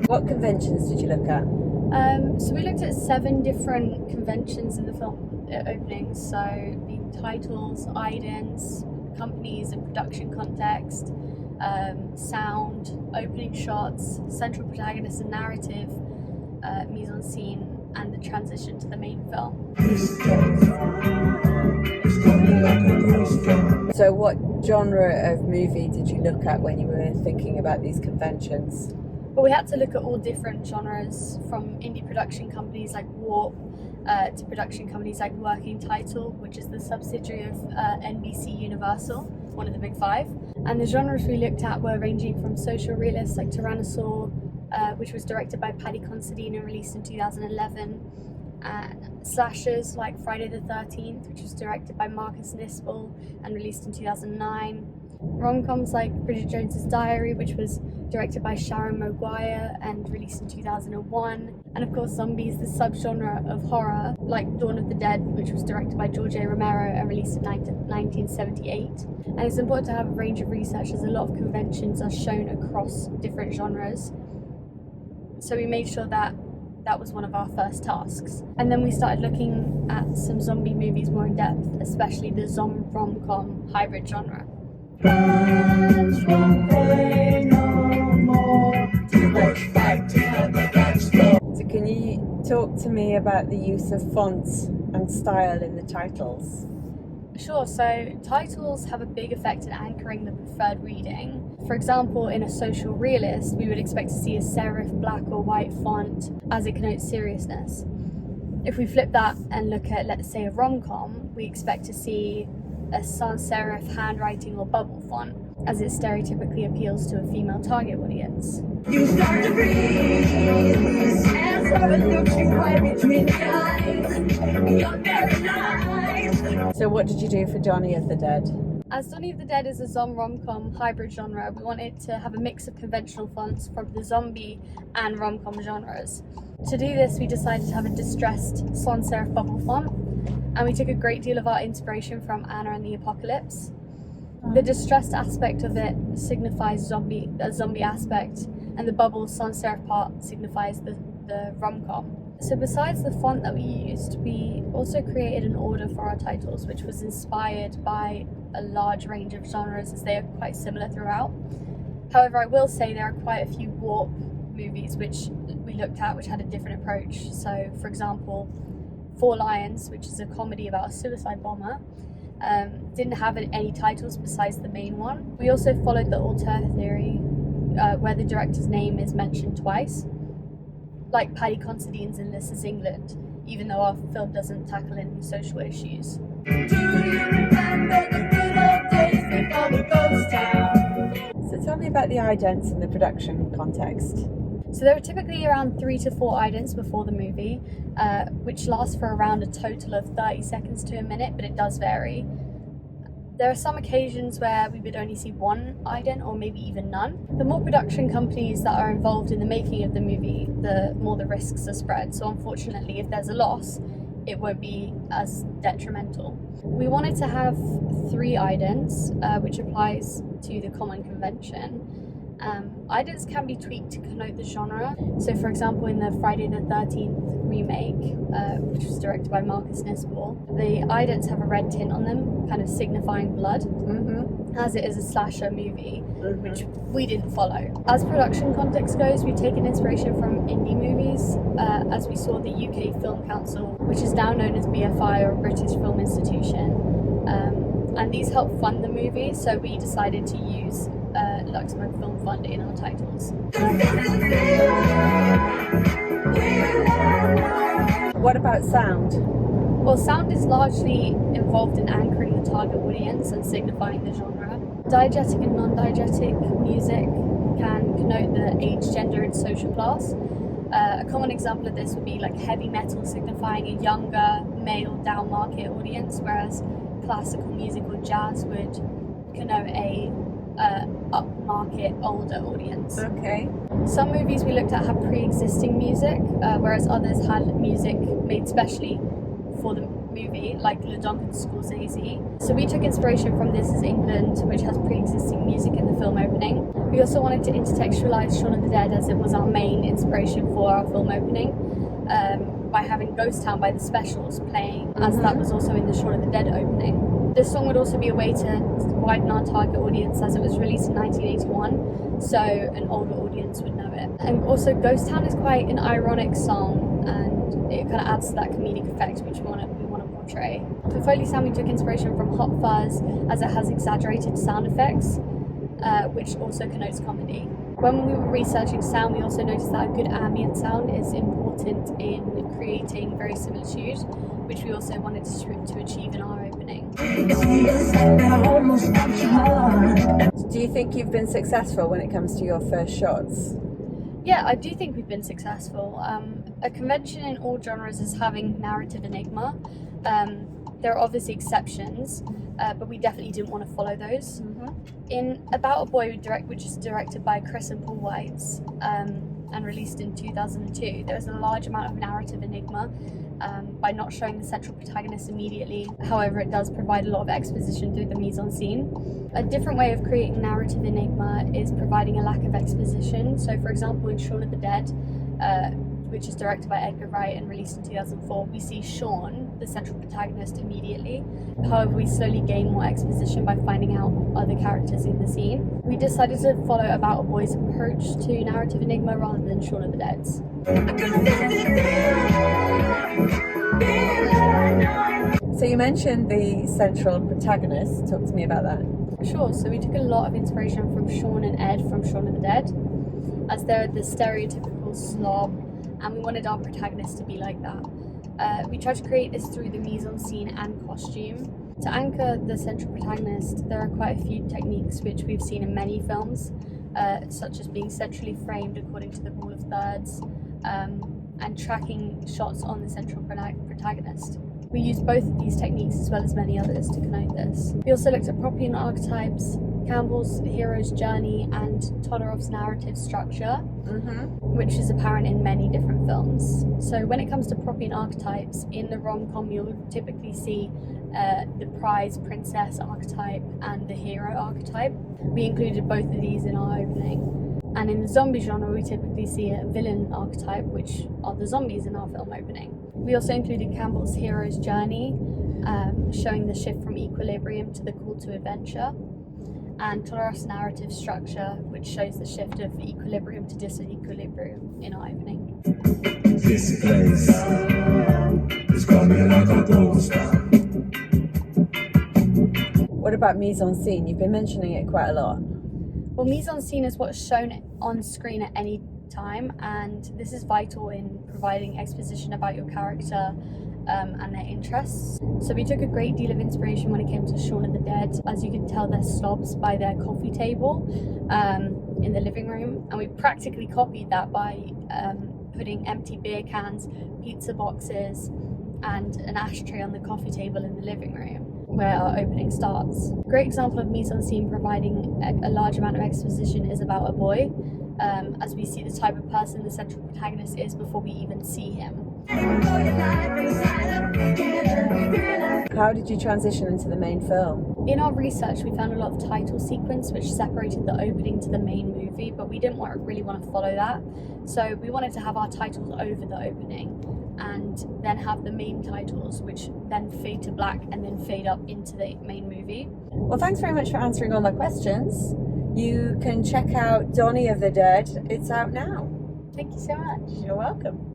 What conventions did you look at? So we looked at 7 different conventions in the film openings. So the titles, idents, companies and production context, sound, opening shots, central protagonist and narrative, mise en scene, and the transition to the main film. So what genre of movie did you look at when you were thinking about these conventions? But we had to look at all different genres, from indie production companies like Warp to production companies like Working Title, which is the subsidiary of NBC Universal, one of the big 5. And the genres we looked at were ranging from social realists like Tyrannosaur, which was directed by Paddy Considine and released in 2011, and slashers like Friday the 13th, which was directed by Marcus Nispel and released in 2009. Rom-coms like Bridget Jones's Diary, which was directed by Sharon Maguire and released in 2001. And of course zombies, the subgenre of horror, like Dawn of the Dead, which was directed by George A. Romero and released in 1978. And it's important to have a range of research as a lot of conventions are shown across different genres. So we made sure that was one of our first tasks. And then we started looking at some zombie movies more in depth, especially the rom-com hybrid genre. So can you talk to me about the use of fonts and style in the titles? Sure, so titles have a big effect in anchoring the preferred reading. For example, in a social realist, we would expect to see a serif black or white font as it connotes seriousness. If we flip that and look at, let's say, a rom-com, we expect to see a sans serif handwriting or bubble font, as it stereotypically appeals to a female target audience. You start to breathe, and something looks you right between the eyes. You're very nice. So what did you do for Donny of the Dead? As Donny of the Dead is a rom-com hybrid genre, we wanted to have a mix of conventional fonts from the zombie and rom-com genres. To do this, we decided to have a distressed sans serif bubble font, and we took a great deal of our inspiration from Anna and the Apocalypse. The distressed aspect of it signifies a zombie aspect, and the bubble sans serif part signifies the rom-com. So besides the font that we used, we also created an order for our titles, which was inspired by a large range of genres, as they are quite similar throughout. However, I will say there are quite a few Warp movies which we looked at which had a different approach. So for example, Four Lions, which is a comedy about a suicide bomber, didn't have any titles besides the main one. We also followed the auteur theory, where the director's name is mentioned twice, like Paddy Considine's in This Is England, even though our film doesn't tackle any social issues. Do you remember the good old days before the ghost town? So tell me about the idents in the production context. So there are typically around 3 to 4 idents before the movie, which lasts for around a total of 30 seconds to a minute, but it does vary. There are some occasions where we would only see 1 ident or maybe even none. The more production companies that are involved in the making of the movie, the more the risks are spread. So unfortunately, if there's a loss, it won't be as detrimental. We wanted to have 3 idents, which applies to the common convention. Idents can be tweaked to connote the genre. So for example, in the Friday the 13th remake, which was directed by Marcus Nispel, the idents have a red tint on them, kind of signifying blood, as it is a slasher movie, which we didn't follow. As production context goes, we've taken inspiration from indie movies, as we saw the UK Film Council, which is now known as BFI, or British Film Institution, and these help fund the movie, so we decided to use Luxembourg Film Fund in our titles. What about sound? Well, sound is largely involved in anchoring the target audience and signifying the genre. Diegetic and non-diegetic music can connote the age, gender, and social class. A common example of this would be like heavy metal signifying a younger, male, down-market audience, whereas classical music or jazz would connote a upmarket, older audience. Okay. Some movies we looked at had pre-existing music, whereas others had music made specially for the movie, like Le Duncan Scorsese. So we took inspiration from This Is England, which has pre-existing music in the film opening. We also wanted to intertextualise Shaun of the Dead, as it was our main inspiration for our film opening, by having Ghost Town by The Specials playing, as that was also in the Shaun of the Dead opening. This song would also be a way to widen our target audience, as it was released in 1981, so an older audience would know it. And also Ghost Town is quite an ironic song, and it kind of adds to that comedic effect which we want to portray. For Foley sound, we took inspiration from Hot Fuzz, as it has exaggerated sound effects, which also connotes comedy. When we were researching sound, we also noticed that a good ambient sound is important in creating verisimilitude, which we also wanted to achieve in our opening. Do you think you've been successful when it comes to your first shots? Yeah, I do think we've been successful. A convention in all genres is having narrative enigma. There are obviously exceptions, but we definitely didn't want to follow those. In About a Boy, which is directed by Chris and Paul Weitz, and released in 2002, there was a large amount of narrative enigma by not showing the central protagonist immediately. However, it does provide a lot of exposition through the mise-en-scene. A different way of creating narrative enigma is providing a lack of exposition. So, for example, in Shaun of the Dead, which is directed by Edgar Wright and released in 2004, we see Shaun, the central protagonist, immediately. However, we slowly gain more exposition by finding out other characters in the scene. We decided to follow About a Boy's approach to narrative enigma rather than Shaun of the Dead's. So you mentioned the central protagonist. Talk to me about that. Sure, so we took a lot of inspiration from Shaun and Ed from Shaun of the Dead, as they're the stereotypical slob, and we wanted our protagonist to be like that. We tried to create this through the mise-en-scene and costume. To anchor the central protagonist, there are quite a few techniques which we've seen in many films, such as being centrally framed according to the rule of thirds, and tracking shots on the central protagonist. We used both of these techniques as well as many others to connote this. We also looked at property and archetypes, Campbell's hero's journey, and Todorov's narrative structure, which is apparent in many different films. So when it comes to property and archetypes, in the rom-com you'll typically see the prize princess archetype and the hero archetype. We included both of these in our opening. And in the zombie genre, we typically see a villain archetype, which are the zombies in our film opening. We also included Campbell's hero's journey, showing the shift from equilibrium to the call to adventure, and Todorov's narrative structure, which shows the shift of equilibrium to disequilibrium in our opening. This place is coming like a ghost town. What about mise-en-scene? You've been mentioning it quite a lot. Well, mise-en-scene is what's shown on screen at any time, and this is vital in providing exposition about your character and their interests. So we took a great deal of inspiration when it came to Shaun of the Dead. As you can tell, they're slobs by their coffee table in the living room, and we practically copied that by putting empty beer cans, pizza boxes, and an ashtray on the coffee table in the living room, where our opening starts. A great example of mise-en-scene providing a large amount of exposition is About a Boy, as we see the type of person the central protagonist is before we even see him. How did you transition into the main film? In our research, we found a lot of title sequence which separated the opening to the main movie, but we didn't really want to follow that. So we wanted to have our titles over the opening, and then have the main titles, which then fade to black and then fade up into the main movie. Well, thanks very much for answering all my questions. You can check out Donny of the Dead. It's out now. Thank you so much. You're welcome.